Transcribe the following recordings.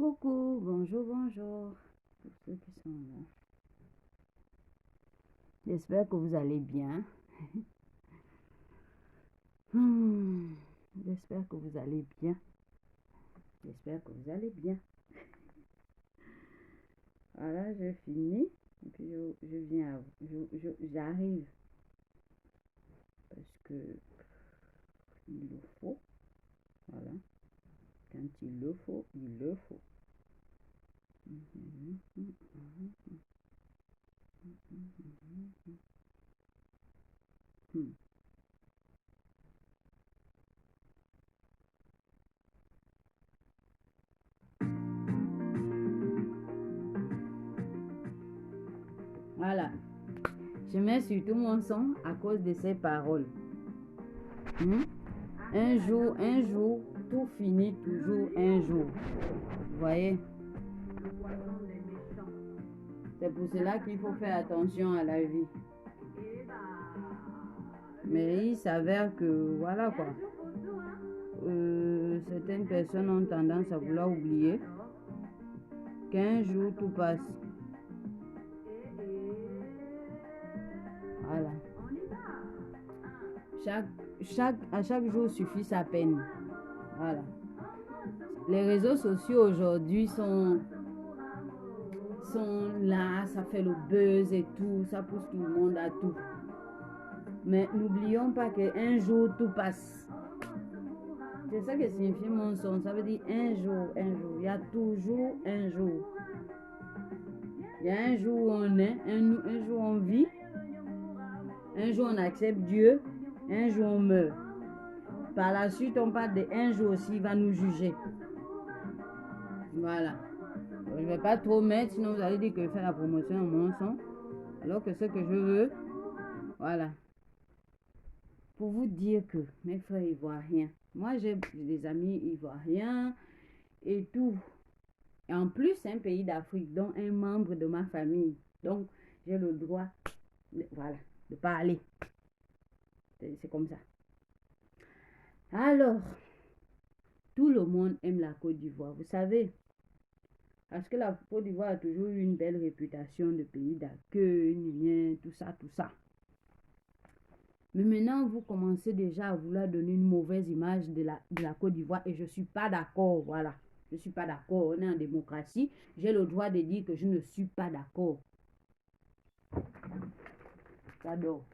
coucou, bonjour, bonjour. Tous ceux qui sont là. J'espère que vous allez bien. J'espère que vous allez bien. J'espère que vous allez bien. Voilà, je finis. Et puis je viens, j'arrive. Parce que il le faut. Voilà. Quand il le faut, il le faut. Voilà. Je mets surtout mon son à cause de ces paroles. Un jour, tout finit toujours un jour. Vous voyez? C'est pour cela qu'il faut faire attention à la vie. Mais il s'avère que, voilà quoi, certaines personnes ont tendance à vouloir oublier qu'un jour tout passe. Voilà. À chaque jour suffit sa peine. Voilà. Les réseaux sociaux aujourd'hui sont là, ça fait le buzz et tout, ça pousse tout le monde à tout. Mais n'oublions pas qu'un jour tout passe. C'est ça que signifie mon son. Ça veut dire un jour. Il y a toujours un jour. Il y a un jour où on est, un jour on vit, un jour on accepte Dieu, un jour on meurt. Par la suite, on parle de un jour aussi, il va nous juger. Voilà. Je ne vais pas trop mettre, sinon vous allez dire que je fais la promotion à mon son. Alors que ce que je veux, voilà. Pour vous dire que mes frères ivoiriens, moi j'ai des amis ivoiriens et tout. Et en plus, c'est un pays d'Afrique, dont un membre de ma famille. Donc, j'ai le droit, de parler. C'est comme ça. Alors, tout le monde aime la Côte d'Ivoire, vous savez. Parce que la Côte d'Ivoire a toujours eu une belle réputation de pays d'accueil, tout ça, tout ça. Mais maintenant, vous commencez déjà à vouloir donner une mauvaise image de la Côte d'Ivoire et je ne suis pas d'accord, voilà. Je ne suis pas d'accord, on est en démocratie. J'ai le droit de dire que je ne suis pas d'accord. J'adore.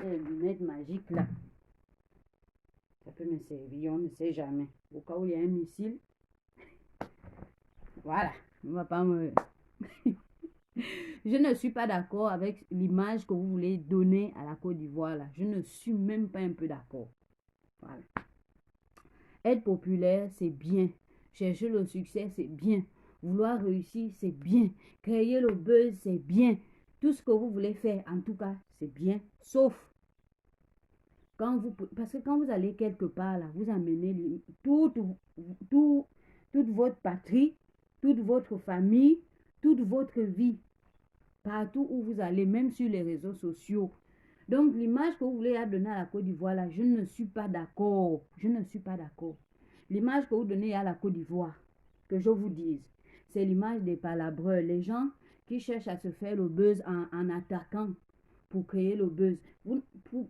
Les lunettes magiques là. Ça peut me servir, on ne sait jamais. Au cas où il y a un missile. Voilà, on ne va pas me... Je ne suis pas d'accord avec l'image que vous voulez donner à la Côte d'Ivoire là. Je ne suis même pas un peu d'accord. Voilà. Être populaire, c'est bien. Chercher le succès, c'est bien. Vouloir réussir, c'est bien. Créer le buzz, c'est bien. Tout ce que vous voulez faire, en tout cas, c'est bien. Sauf parce que quand vous allez quelque part là, vous amenez toute votre patrie, toute votre famille, toute votre vie. Partout où vous allez, même sur les réseaux sociaux. Donc, l'image que vous voulez donner à la Côte d'Ivoire, là, je ne suis pas d'accord. Je ne suis pas d'accord. L'image que vous donnez à la Côte d'Ivoire, que je vous dise, c'est l'image des palabreurs. Les gens qui cherchent à se faire le buzz en attaquant pour créer le buzz. Pour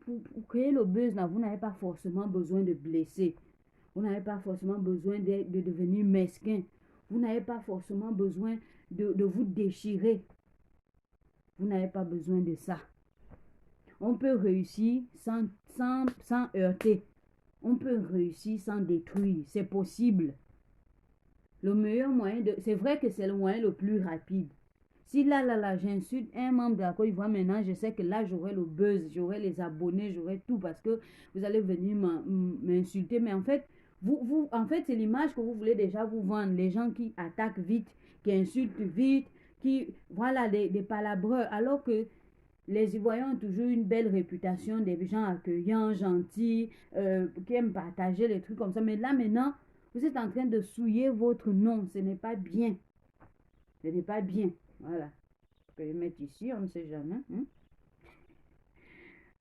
créer le buzz, là, vous n'avez pas forcément besoin de blesser. Vous n'avez pas forcément besoin de devenir mesquin. Vous n'avez pas forcément besoin de vous déchirer. Vous n'avez pas besoin de ça. On peut réussir sans heurter. On peut réussir sans détruire. C'est possible. Le meilleur moyen c'est vrai que c'est le moyen le plus rapide. Si là, j'insulte un membre de la Côte d'Ivoire maintenant, je sais que là, j'aurai le buzz, j'aurai les abonnés, j'aurai tout parce que vous allez venir m'insulter. Mais en fait, en fait, c'est l'image que vous voulez déjà vous vendre. Les gens qui attaquent vite, qui insultent vite, voilà, des palabreurs. Alors que les Ivoiriens ont toujours une belle réputation des gens accueillants, gentils, qui aiment partager les trucs comme ça. Mais là, maintenant, vous êtes en train de souiller votre nom. Ce n'est pas bien. Ce n'est pas bien. Voilà. Je vais mettre ici, on ne sait jamais.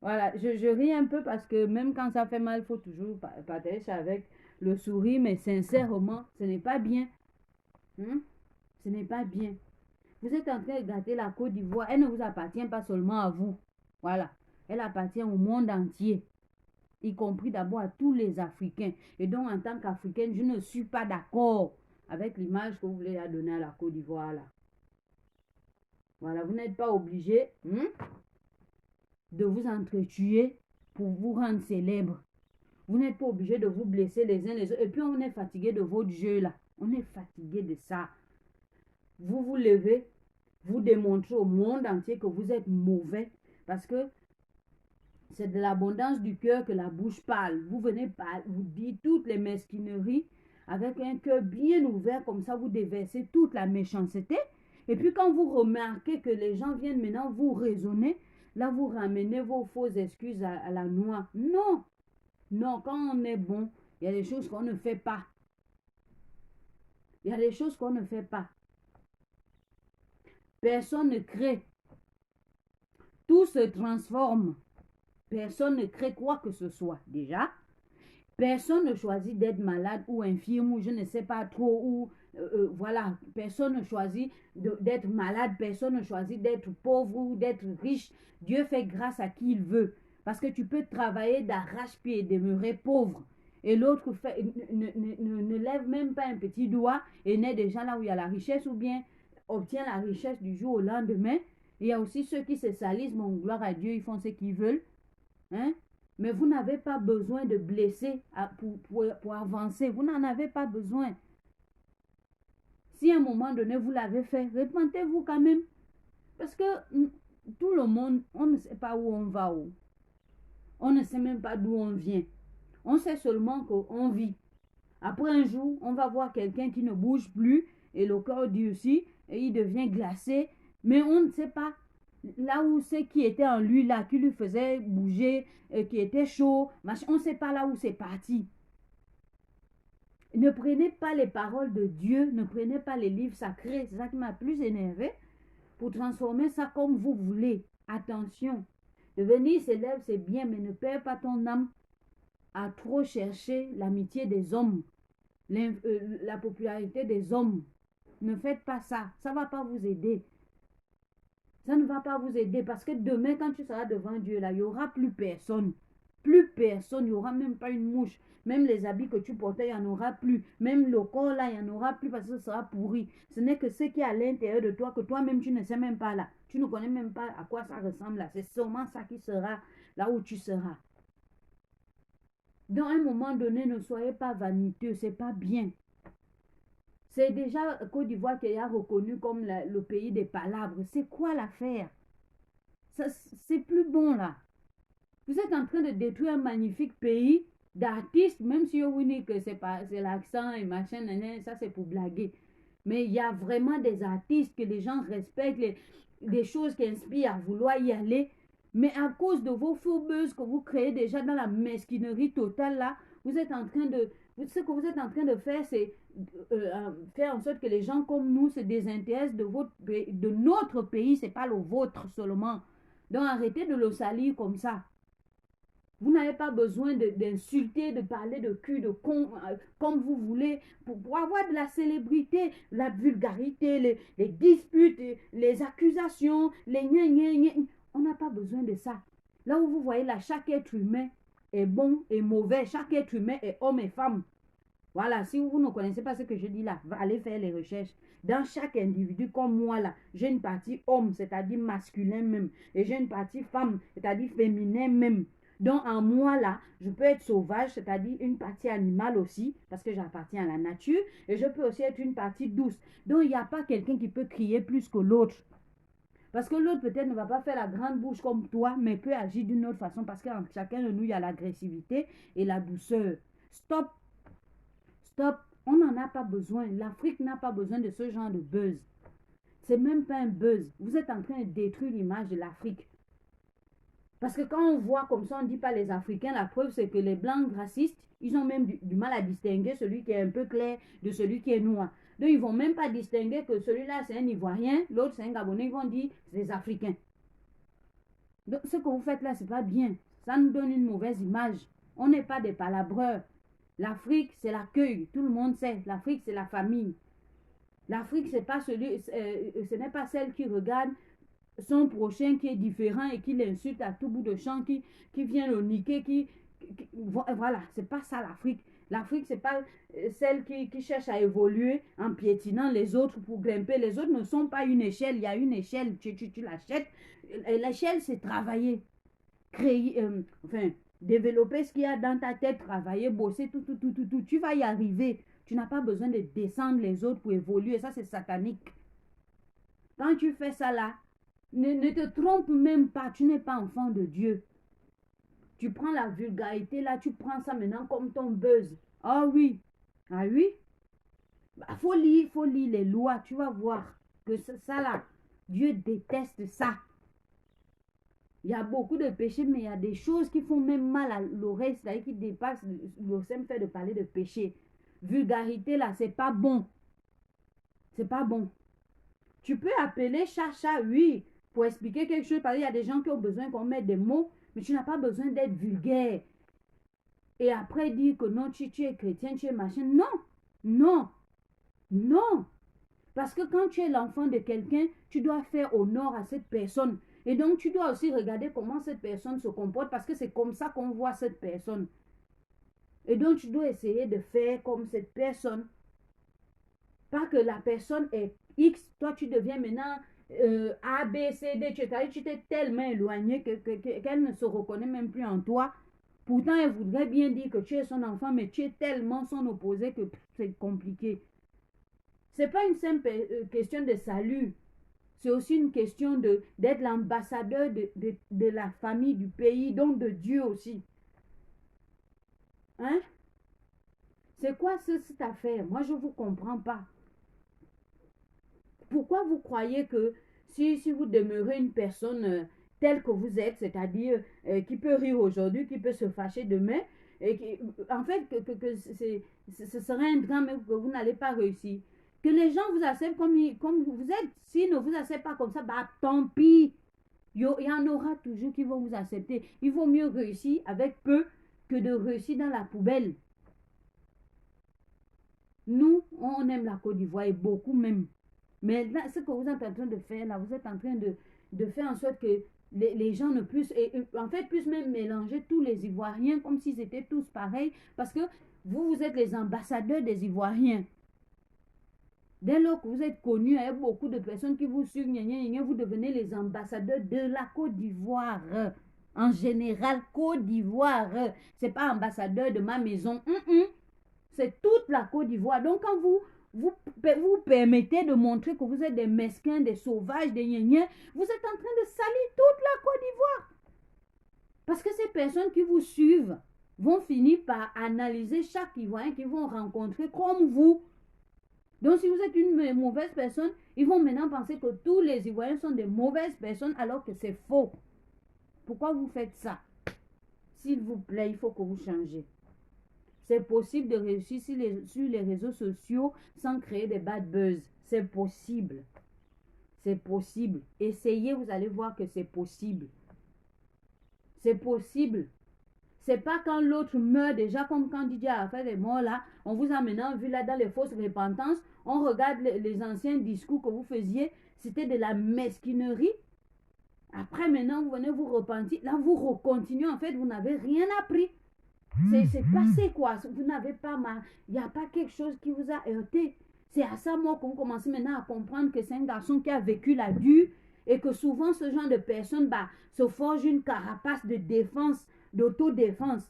Voilà, je ris un peu parce que même quand ça fait mal, il faut toujours partager ça avec le sourire, mais sincèrement, ce n'est pas bien. Hein? Ce n'est pas bien. Vous êtes en train de gâter la Côte d'Ivoire. Elle ne vous appartient pas seulement à vous. Voilà. Elle appartient au monde entier, y compris d'abord à tous les Africains. Et donc, en tant qu'Africaine, je ne suis pas d'accord avec l'image que vous voulez la donner à la Côte d'Ivoire, là. Voilà, vous n'êtes pas obligé de vous entretuer pour vous rendre célèbre. Vous n'êtes pas obligé de vous blesser les uns les autres. Et puis, on est fatigué de votre jeu, là. On est fatigué de ça. Vous vous levez, vous démontrez au monde entier que vous êtes mauvais. Parce que c'est de l'abondance du cœur que la bouche parle. Vous venez pas, vous dites toutes les mesquineries avec un cœur bien ouvert, comme ça vous déversez toute la méchanceté. Et puis quand vous remarquez que les gens viennent maintenant vous raisonner, là vous ramenez vos fausses excuses à la noix. Non, non, quand on est bon, il y a des choses qu'on ne fait pas. Il y a des choses qu'on ne fait pas. Personne ne crée. Tout se transforme. Personne ne crée quoi que ce soit, déjà. Personne ne choisit d'être malade ou infirme ou je ne sais pas trop ou voilà. Personne ne choisit d'être malade. Personne ne choisit d'être pauvre ou d'être riche. Dieu fait grâce à qui il veut. Parce que tu peux travailler d'arrache-pied et demeurer pauvre. Et l'autre ne lève même pas un petit doigt et naît déjà là où il y a la richesse ou bien obtient la richesse du jour au lendemain. Il y a aussi ceux qui se salissent, mon gloire à Dieu, ils font ce qu'ils veulent. Hein? Mais vous n'avez pas besoin de blesser pour avancer. Vous n'en avez pas besoin. Si à un moment donné, vous l'avez fait, repentez-vous quand même. Parce que tout le monde, on ne sait pas où on va. Où. On ne sait même pas d'où on vient. On sait seulement qu'on vit. Après un jour, on va voir quelqu'un qui ne bouge plus et le corps durcit et il devient glacé. Mais on ne sait pas là où c'est qui était en lui, là, qui lui faisait bouger, qui était chaud. On ne sait pas là où c'est parti. Ne prenez pas les paroles de Dieu, ne prenez pas les livres sacrés. C'est ça qui m'a plus énervé. Pour transformer ça comme vous voulez. Attention. Devenir célèbre, c'est bien, mais ne perds pas ton âme à trop chercher l'amitié des hommes, la popularité des hommes. Ne faites pas ça. Ça ne va pas vous aider. Ça ne va pas vous aider parce que demain, quand tu seras devant Dieu, là, il n'y aura plus personne. Plus personne, il n'y aura même pas une mouche. Même les habits que tu portais, il n'y en aura plus. Même le corps, là, il n'y en aura plus parce que ce sera pourri. Ce n'est que ce qui est à l'intérieur de toi, que toi-même, tu ne sais même pas là. Tu ne connais même pas à quoi ça ressemble là. C'est seulement ça qui sera là où tu seras. Dans un moment donné, ne soyez pas vaniteux, c'est pas bien. C'est déjà Côte d'Ivoire qui a reconnu comme le pays des palabres. C'est quoi l'affaire? C'est plus bon là. Vous êtes en train de détruire un magnifique pays d'artistes, même si vous dites que c'est l'accent et machin, ça c'est pour blaguer. Mais il y a vraiment des artistes que les gens respectent, des choses qui inspirent à vouloir y aller. Mais à cause de vos fourbeuses que vous créez déjà dans la mesquinerie totale là, vous êtes en train de... Ce que vous êtes en train de faire, c'est faire en sorte que les gens comme nous se désintéressent de notre pays, c'est pas le vôtre seulement. Donc arrêtez de le salir comme ça. Vous n'avez pas besoin d'insulter, de parler de cul, de con, comme vous voulez, pour avoir de la célébrité, la vulgarité, les disputes, les accusations, les gna gna gna. On n'a pas besoin de ça. Là où vous voyez là, chaque être humain est bon et mauvais. Chaque être humain est homme et femme. Voilà, si vous ne connaissez pas ce que je dis là, allez faire les recherches. Dans chaque individu, comme moi là, j'ai une partie homme, c'est-à-dire masculin même. Et j'ai une partie femme, c'est-à-dire féminin même. Donc en moi là, je peux être sauvage, c'est-à-dire une partie animale aussi, parce que j'appartiens à la nature. Et je peux aussi être une partie douce. Donc il n'y a pas quelqu'un qui peut crier plus que l'autre. Parce que l'autre peut-être ne va pas faire la grande bouche comme toi, mais peut agir d'une autre façon. Parce qu'en chacun de nous, il y a l'agressivité et la douceur. Stop. Stop. On n'en a pas besoin. L'Afrique n'a pas besoin de ce genre de buzz. C'est même pas un buzz. Vous êtes en train de détruire l'image de l'Afrique. Parce que quand on voit comme ça, on ne dit pas les Africains, la preuve c'est que les Blancs racistes, ils ont même du mal à distinguer celui qui est un peu clair de celui qui est noir. Donc ils ne vont même pas distinguer que celui-là c'est un Ivoirien, l'autre c'est un Gabonais, ils vont dire c'est des Africains. Donc ce que vous faites là, c'est pas bien. Ça nous donne une mauvaise image. On n'est pas des palabreurs. L'Afrique, c'est l'accueil. Tout le monde sait. L'Afrique, c'est la famille. L'Afrique, c'est pas ce n'est pas celle qui regarde son prochain qui est différent et qui l'insulte à tout bout de champ, qui vient le niquer, voilà, c'est pas ça l'Afrique. L'Afrique, c'est pas celle qui cherche à évoluer en piétinant les autres pour grimper. Les autres ne sont pas une échelle. Il y a une échelle, tu l'achètes. L'échelle, c'est travailler, créer, enfin, développer ce qu'il y a dans ta tête, travailler, bosser, tout. Tu vas y arriver. Tu n'as pas besoin de descendre les autres pour évoluer. Ça, c'est satanique. Quand tu fais ça là, ne te trompe même pas. Tu n'es pas enfant de Dieu. Tu prends la vulgarité là, tu prends ça maintenant comme ton buzz. Ah oui. Ah oui. Bah, faut lire les lois. Tu vas voir que ça là, Dieu déteste ça. Il y a beaucoup de péchés, mais il y a des choses qui font même mal à l'oreille, c'est-à-dire qui dépassent le simple fait de parler de péché. Vulgarité là, c'est pas bon. C'est pas bon. Tu peux appeler chat, oui, pour expliquer quelque chose, parce qu'il y a des gens qui ont besoin qu'on mette des mots, mais tu n'as pas besoin d'être vulgaire. Et après dire que non, tu es chrétien, tu es machin. Non, non, non. Parce que quand tu es l'enfant de quelqu'un, tu dois faire honneur à cette personne. Et donc, tu dois aussi regarder comment cette personne se comporte, parce que c'est comme ça qu'on voit cette personne. Et donc, tu dois essayer de faire comme cette personne. Pas que la personne est X, toi tu deviens maintenant A, B, C, D, tu t'es tellement éloigné qu'elle ne se reconnaît même plus en toi. Pourtant, elle voudrait bien dire que tu es son enfant, mais tu es tellement son opposé que c'est compliqué. C'est pas une simple question de salut. C'est aussi une question d'être l'ambassadeur de la famille, du pays, donc de Dieu aussi. Hein? C'est quoi cette affaire? Moi, je ne vous comprends pas. Pourquoi vous croyez que si vous demeurez une personne telle que vous êtes, c'est-à-dire qui peut rire aujourd'hui, qui peut se fâcher demain, et en fait, ce serait un drame que vous n'allez pas réussir. Que les gens vous acceptent comme vous êtes. S'ils ne vous acceptent pas comme ça, bah tant pis. Il y en aura toujours qui vont vous accepter. Il vaut mieux réussir avec peu que de réussir dans la poubelle. Nous, on aime la Côte d'Ivoire et beaucoup même. Mais là, ce que vous êtes en train de faire, là, vous êtes en train de faire en sorte que les gens ne puissent, en fait, puissent même mélanger tous les Ivoiriens comme s'ils étaient tous pareils, parce que vous êtes les ambassadeurs des Ivoiriens. Dès lors que vous êtes connus, il y a beaucoup de personnes qui vous suivent, vous devenez les ambassadeurs de la Côte d'Ivoire. En général, Côte d'Ivoire. C'est pas ambassadeur de ma maison. C'est toute la Côte d'Ivoire. Donc, quand vous permettez de montrer que vous êtes des mesquins, des sauvages, des gnéniens, vous êtes en train de salir toute la Côte d'Ivoire. Parce que ces personnes qui vous suivent vont finir par analyser chaque Ivoirien qu'ils vont rencontrer comme vous. Donc, si vous êtes une mauvaise personne, ils vont maintenant penser que tous les Ivoiriens sont des mauvaises personnes alors que c'est faux. Pourquoi vous faites ça? S'il vous plaît, il faut que vous changez. C'est possible de réussir sur les réseaux sociaux sans créer des bad buzz. C'est possible. C'est possible. Essayez, vous allez voir que c'est possible. C'est possible. C'est pas quand l'autre meurt déjà, comme quand Didier Arafat est mort là, on vous a maintenant vu là dans les fausses repentances, on regarde les anciens discours que vous faisiez, c'était de la mesquinerie. Après maintenant, vous venez vous repentir, là vous recontinuez, en fait, vous n'avez rien appris. C'est passé quoi, vous n'avez pas mal, il n'y a pas quelque chose qui vous a heurté. C'est à ça, moi, que vous commencez maintenant à comprendre que c'est un garçon qui a vécu la dure et que souvent ce genre de personnes se forge une carapace de défense, d'autodéfense.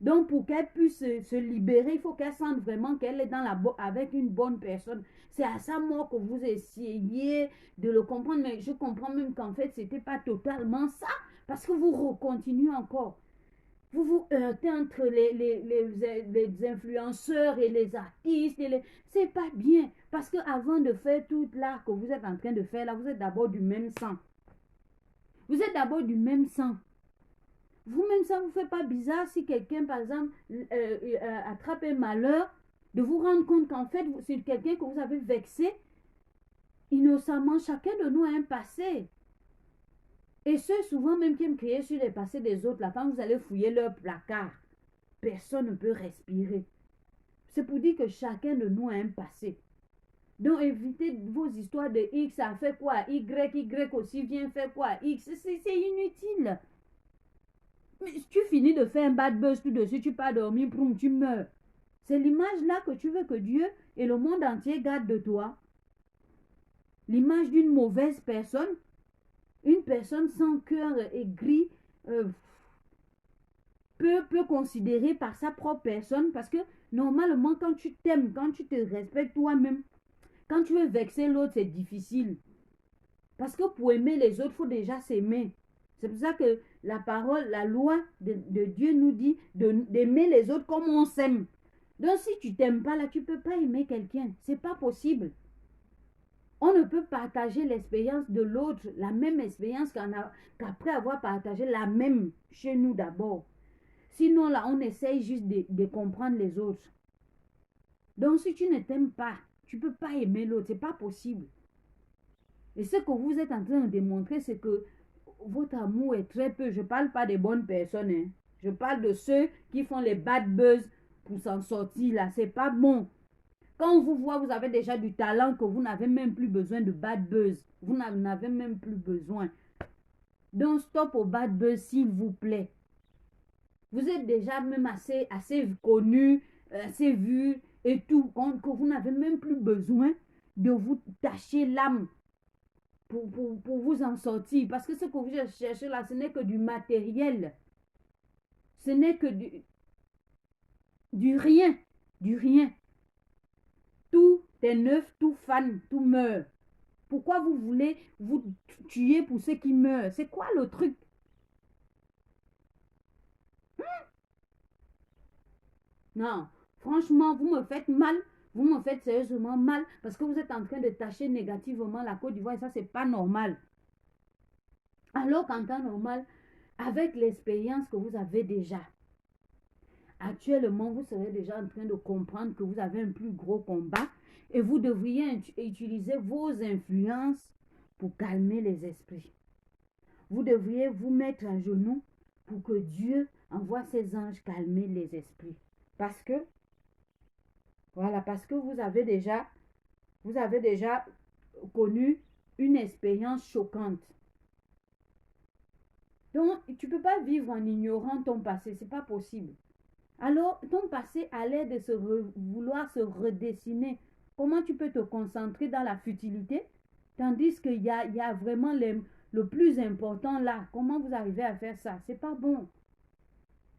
Donc, pour qu'elle puisse se libérer, il faut qu'elle sente vraiment qu'elle est avec une bonne personne. C'est à ça, moi, que vous essayez de le comprendre. Mais je comprends même qu'en fait, ce n'était pas totalement ça. Parce que vous recontinuez encore. Vous vous heurtez entre les influenceurs et les artistes. C'est pas bien. Parce qu'avant de faire tout l'art que vous êtes en train de faire, là, vous êtes d'abord du même sang. Vous êtes d'abord du même sang. Vous-même, ça ne vous fait pas bizarre si quelqu'un, par exemple, attrape un malheur, de vous rendre compte qu'en fait, c'est quelqu'un que vous avez vexé innocemment. Chacun de nous a un passé. Et ceux souvent même qui aiment crier sur les passés des autres, là, quand vous allez fouiller leur placard, personne ne peut respirer. C'est pour dire que chacun de nous a un passé. Donc, évitez vos histoires de X a fait quoi, Y aussi vient faire quoi, X, c'est inutile. Mais tu finis de faire un bad buzz tout de suite, tu pars dormir, boum, tu meurs. C'est l'image là que tu veux que Dieu et le monde entier gardent de toi. L'image d'une mauvaise personne, une personne sans cœur et gris, peut considérer par sa propre personne, parce que normalement quand tu t'aimes, quand tu te respectes toi-même, quand tu veux vexer l'autre, c'est difficile. Parce que pour aimer les autres, il faut déjà s'aimer. C'est pour ça que la parole, la loi de Dieu nous dit d'aimer les autres comme on s'aime. Donc si tu t'aimes pas là, tu peux pas aimer quelqu'un. C'est pas possible. On ne peut partager l'expérience de l'autre, la même expérience qu'après avoir partagé la même chez nous d'abord. Sinon là, on essaye juste de comprendre les autres. Donc si tu ne t'aimes pas, tu peux pas aimer l'autre. C'est pas possible. Et ce que vous êtes en train de démontrer, c'est que votre amour est très peu. Je ne parle pas des bonnes personnes. Hein. Je parle de ceux qui font les bad buzz pour s'en sortir là. C'est pas bon. Quand on vous voit, vous avez déjà du talent que vous n'avez même plus besoin de bad buzz. Vous n'en avez même plus besoin. Donc stop au bad buzz s'il vous plaît. Vous êtes déjà même assez connu, assez vu et tout, que vous n'avez même plus besoin de vous tâcher l'âme pour vous en sortir. Parce que ce que vous cherchez là, ce n'est que du matériel. Ce n'est que du rien. Du rien. Tout est neuf, tout fan, tout meurt. Pourquoi vous voulez vous tuer pour ceux qui meurent? C'est quoi le truc? Non, franchement, vous me faites mal. Vous me faites sérieusement mal parce que vous êtes en train de tâcher négativement la Côte d'Ivoire et ça, c'est pas normal. Alors qu'en temps normal, avec l'expérience que vous avez déjà, actuellement, vous serez déjà en train de comprendre que vous avez un plus gros combat et vous devriez utiliser vos influences pour calmer les esprits. Vous devriez vous mettre à genoux pour que Dieu envoie ses anges calmer les esprits. Parce que vous avez déjà connu une expérience choquante. Donc, tu ne peux pas vivre en ignorant ton passé, ce n'est pas possible. Alors, ton passé a l'air de vouloir se redessiner. Comment tu peux te concentrer dans la futilité, tandis qu'il y a vraiment le plus important là. Comment vous arrivez à faire ça? C'est pas bon.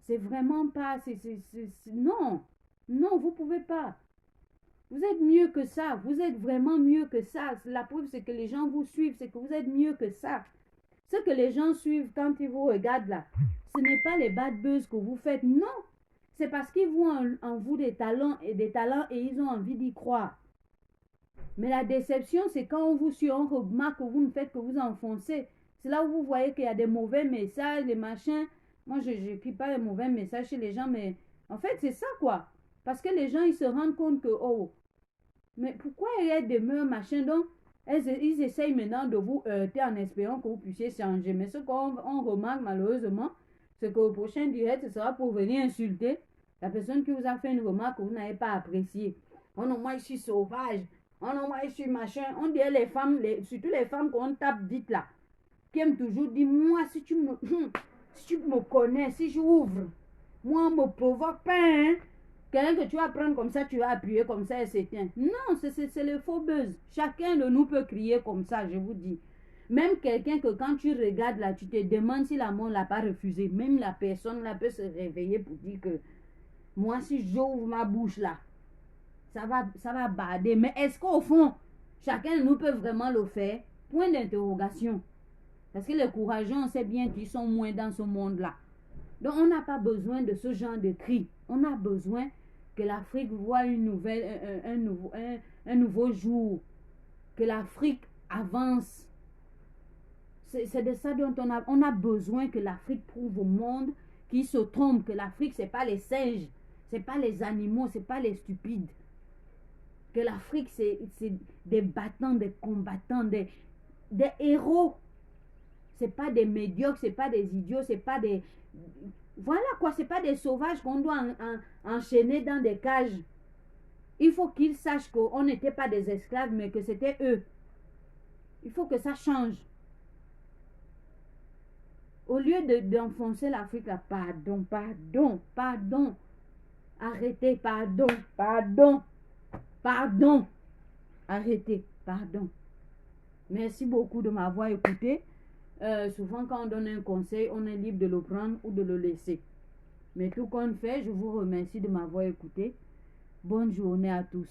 C'est vraiment pas... non. Non, vous ne pouvez pas. Vous êtes mieux que ça. Vous êtes vraiment mieux que ça. La preuve, c'est que les gens vous suivent. C'est que vous êtes mieux que ça. Ce que les gens suivent quand ils vous regardent là, ce n'est pas les bad buzz que vous faites. Non. C'est parce qu'ils voient en vous des talents et ils ont envie d'y croire. Mais la déception, c'est quand on vous suit, on remarque que vous ne faites que vous enfoncer. C'est là où vous voyez qu'il y a des mauvais messages, des machins. Moi, je n'écris pas les mauvais messages chez les gens, mais en fait, c'est ça, quoi. Parce que les gens, ils se rendent compte que, oh, mais pourquoi elle demeure machin? Donc, ils essayent maintenant de vous heurter en espérant que vous puissiez changer. Mais ce qu'on remarque malheureusement, c'est qu'au prochain direct, ce sera pour venir insulter la personne qui vous a fait une remarque que vous n'avez pas appréciée. Oh non, moi je suis sauvage. Oh non, moi je suis machin. On dirait les femmes, surtout les femmes qu'on tape vite là, qui aiment toujours dire, moi si tu me connais, si j'ouvre, moi on me provoque pas, hein. Quelqu'un que tu vas prendre comme ça, tu vas appuyer comme ça et s'éteint. Non, c'est le faux buzz. Chacun de nous peut crier comme ça, je vous dis. Même quelqu'un que quand tu regardes là, tu te demandes si la mort l'a pas refusé. Même la personne là peut se réveiller pour dire que moi si j'ouvre ma bouche là, ça va bader. Mais est-ce qu'au fond, chacun de nous peut vraiment le faire? Point d'interrogation. Parce que les courageux, on sait bien qu'ils sont moins dans ce monde-là. Donc on n'a pas besoin de ce genre de cri. On a besoin que l'Afrique voit un nouveau jour. Que l'Afrique avance. C'est de ça dont on a besoin, que l'Afrique prouve au monde qu'il se trompe, que l'Afrique, ce n'est pas les singes, ce n'est pas les animaux, ce n'est pas les stupides. Que l'Afrique, c'est des battants, des combattants, des héros. Ce n'est pas des médiocres, ce n'est pas des idiots, ce n'est pas des... Voilà quoi, ce n'est pas des sauvages qu'on doit enchaîner dans des cages. Il faut qu'ils sachent qu'on n'était pas des esclaves, mais que c'était eux. Il faut que ça change. Au lieu d'enfoncer l'Afrique, là, pardon, pardon, pardon. Arrêtez, pardon, pardon, pardon. Arrêtez, pardon. Merci beaucoup de m'avoir écouté. Souvent, quand on donne un conseil, on est libre de le prendre ou de le laisser. Mais tout compte fait, je vous remercie de m'avoir écouté. Bonne journée à tous.